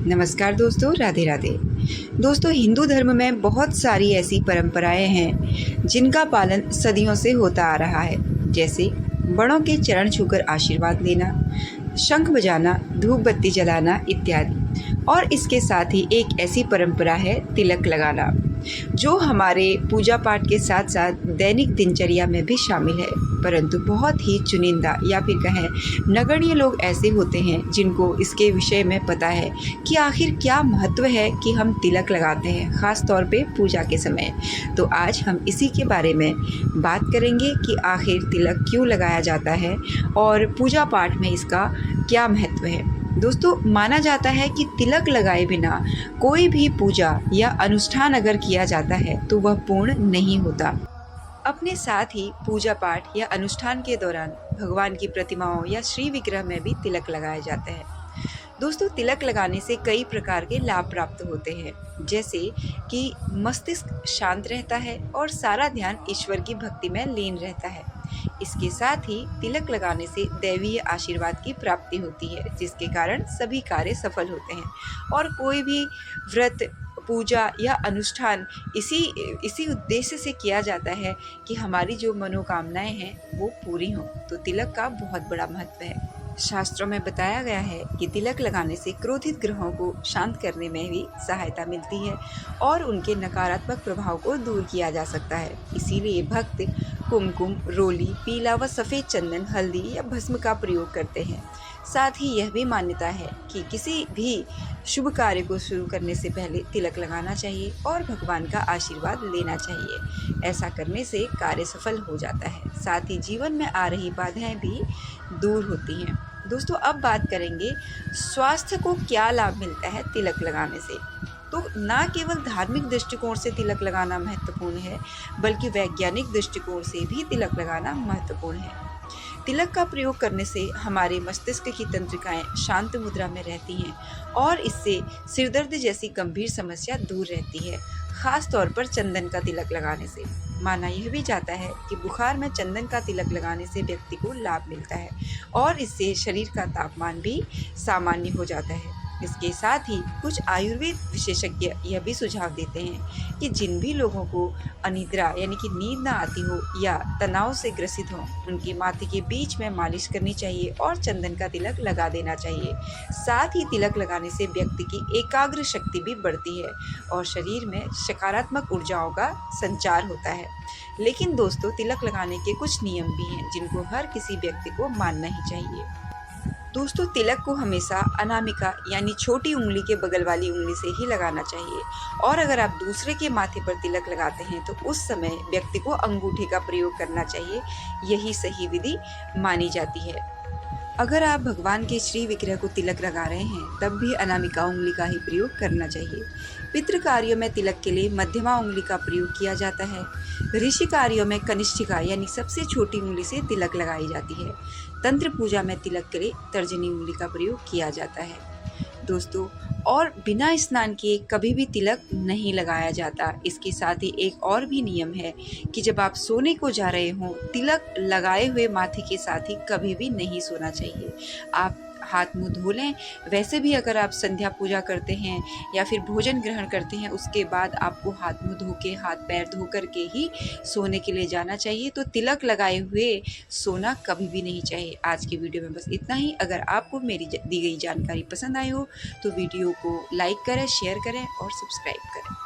नमस्कार दोस्तों, राधे राधे। दोस्तों, हिंदू धर्म में बहुत सारी ऐसी परंपराएं हैं जिनका पालन सदियों से होता आ रहा है, जैसे बड़ों के चरण छूकर आशीर्वाद लेना, शंख बजाना, धूप बत्ती जलाना इत्यादि। और इसके साथ ही एक ऐसी परंपरा है तिलक लगाना, जो हमारे पूजा पाठ के साथ साथ दैनिक दिनचर्या में भी शामिल है। परंतु बहुत ही चुनिंदा या फिर कहें नगण्य लोग ऐसे होते हैं जिनको इसके विषय में पता है कि आखिर क्या महत्व है कि हम तिलक लगाते हैं, ख़ास तौर पे पूजा के समय। तो आज हम इसी के बारे में बात करेंगे कि आखिर तिलक क्यों लगाया जाता है और पूजा पाठ में इसका क्या महत्व है। दोस्तों, माना जाता है कि तिलक लगाए बिना कोई भी पूजा या अनुष्ठान अगर किया जाता है तो वह पूर्ण नहीं होता। अपने साथ ही पूजा पाठ या अनुष्ठान के दौरान भगवान की प्रतिमाओं या श्री विग्रह में भी तिलक लगाए जाते हैं। दोस्तों, तिलक लगाने से कई प्रकार के लाभ प्राप्त होते हैं, जैसे कि मस्तिष्क शांत रहता है और सारा ध्यान ईश्वर की भक्ति में लीन रहता है। इसके साथ ही तिलक लगाने से दैवीय आशीर्वाद की प्राप्ति होती है, जिसके कारण सभी कार्य सफल होते हैं और कोई भी व्रत, पूजा या अनुष्ठान इसी उद्देश्य से किया जाता है कि हमारी जो मनोकामनाएं हैं वो पूरी हों। तो तिलक का बहुत बड़ा महत्व है। शास्त्रों में बताया गया है कि तिलक लगाने से क्रोधित ग्रहों को शांत करने में भी सहायता मिलती है और उनके नकारात्मक प्रभाव को दूर किया जा सकता है। इसीलिए भक्त कुमकुम, रोली, पीला व सफ़ेद चंदन, हल्दी या भस्म का प्रयोग करते हैं। साथ ही यह भी मान्यता है कि किसी भी शुभ कार्य को शुरू करने से पहले तिलक लगाना चाहिए और भगवान का आशीर्वाद लेना चाहिए। ऐसा करने से कार्य सफल हो जाता है, साथ ही जीवन में आ रही बाधाएं भी दूर होती हैं। दोस्तों, अब बात करेंगे स्वास्थ्य को क्या लाभ मिलता है तिलक लगाने से। तो ना केवल धार्मिक दृष्टिकोण से तिलक लगाना महत्वपूर्ण है, बल्कि वैज्ञानिक दृष्टिकोण से भी तिलक लगाना महत्वपूर्ण है। तिलक का प्रयोग करने से हमारे मस्तिष्क की तंत्रिकाएं शांत मुद्रा में रहती हैं और इससे सिरदर्द जैसी गंभीर समस्या दूर रहती है, खास तौर पर चंदन का तिलक लगाने से। माना यह भी जाता है कि बुखार में चंदन का तिलक लगाने से व्यक्ति को लाभ मिलता है और इससे शरीर का तापमान भी सामान्य हो जाता है। इसके साथ ही कुछ आयुर्वेद विशेषज्ञ यह भी सुझाव देते हैं कि जिन भी लोगों को अनिद्रा यानी कि नींद ना आती हो या तनाव से ग्रसित हो, उनके माथे के बीच में मालिश करनी चाहिए और चंदन का तिलक लगा देना चाहिए। साथ ही तिलक लगाने से व्यक्ति की एकाग्र शक्ति भी बढ़ती है और शरीर में सकारात्मक ऊर्जाओं का संचार होता है। लेकिन दोस्तों, तिलक लगाने के कुछ नियम भी हैं जिनको हर किसी व्यक्ति को मानना ही चाहिए। दोस्तों, तिलक को हमेशा अनामिका यानी छोटी उंगली के बगल वाली उंगली से ही लगाना चाहिए और अगर आप दूसरे के माथे पर तिलक लगाते हैं तो उस समय व्यक्ति को अंगूठे का प्रयोग करना चाहिए। यही सही विधि मानी जाती है। अगर आप भगवान के श्री विग्रह को तिलक लगा रहे हैं तब भी अनामिका उंगली का ही प्रयोग करना चाहिए। पितृ कार्यों में तिलक के लिए मध्यमा उंगली का प्रयोग किया जाता है। ऋषि कार्यों में कनिष्ठिका यानी सबसे छोटी उंगली से तिलक लगाई जाती है। तंत्र पूजा में तिलक के लिए तर्जनी उंगली का प्रयोग किया जाता है। दोस्तों, और बिना स्नान किए कभी भी तिलक नहीं लगाया जाता। इसके साथ ही एक और भी नियम है कि जब आप सोने को जा रहे हों, तिलक लगाए हुए माथे के साथ ही कभी भी नहीं सोना चाहिए। आप हाथ मुंह धो लें। वैसे भी अगर आप संध्या पूजा करते हैं या फिर भोजन ग्रहण करते हैं, उसके बाद आपको हाथ मुंह धो के, हाथ पैर धो करके ही सोने के लिए जाना चाहिए। तो तिलक लगाए हुए सोना कभी भी नहीं चाहिए। आज की वीडियो में बस इतना ही। अगर आपको मेरी दी गई जानकारी पसंद आई हो तो वीडियो को लाइक करें, शेयर करें और सब्सक्राइब करें।